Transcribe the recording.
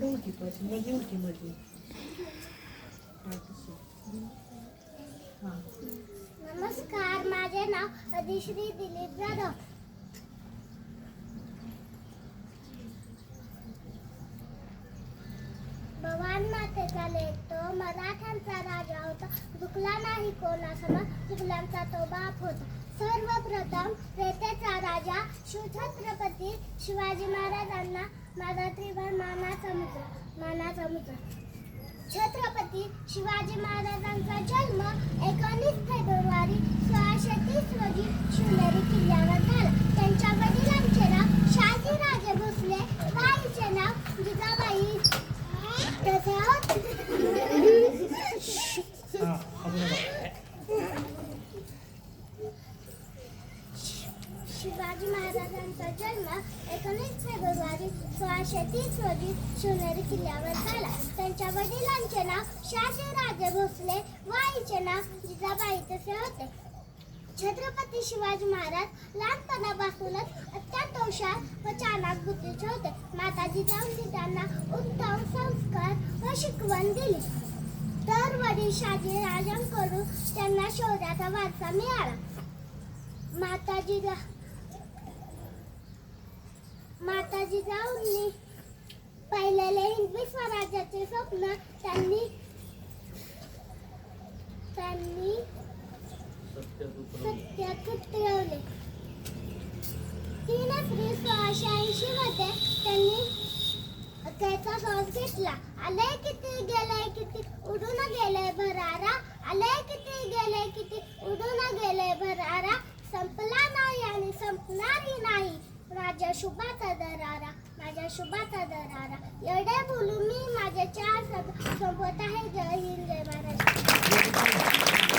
इकडे होती पाशी मध्ये होती मध्ये नमस्कार, माझे नाव अधिश्री दिलीप जाधव. भगवान मातेचा लेख तो मराठ्यांचा राजा होता. झुकला नाही कोणासमोर, चुकल्यांचा तो बाप होता. सर्वप्रथम रेतेचा राजा शिवछत्रपती शिवाजी महाराजांना माझा त्रिभर मानाचा मुद्रा. छत्रपती शिवाजी महाराजांचा जन्म 19 फेब्रुवारी 1630 रोजी शिवनेरी किल्ल्यावर झाला. त्यांच्या वडिलांचे नाव शहाजीराजे भोसले व आईचे नाव जिजाबाई. शिवाजी महाराजांचा जन्म 19 फेब्रुवारी 1630 रोजी शिवनेरी किल्ल्यावर झाला. त्यांच्या वडिलांचे नाव शहाजीराजे भोसले व आईचे नाव जिजाबाई तसे होते. छत्रपती शिवाजी महाराज लहानपणापासूनच अत्यंत हुशार व चालाक बुद्धीचे होते. माता जिजाऊंनी त्यांना उत्तम संस्कार व शिकवण दिली. तर वडील शहाजीराजांकडून त्यांना शौर्याचा वारसा मिळाला. माता जिजाऊंनी पाहिलेले हिंदवी स्वराज्याचे स्वप्न त्यांनी सत्यात उतरवले. 3 एप्रिल 1680 मध्ये त्यांनी त्याचा श्वास घेतला. आले किती गेले किती उडून गेले भरारा. आले किती गेले किती उडून गेले भरारा. संपला नाही आणि संपणारही नाही माझ्या शुभाचा दरारा. माझ्या शुभाचा दरारा. एवढे बोलून मी माझे 4 शब्द संपवत आहे. जय हिंद, जय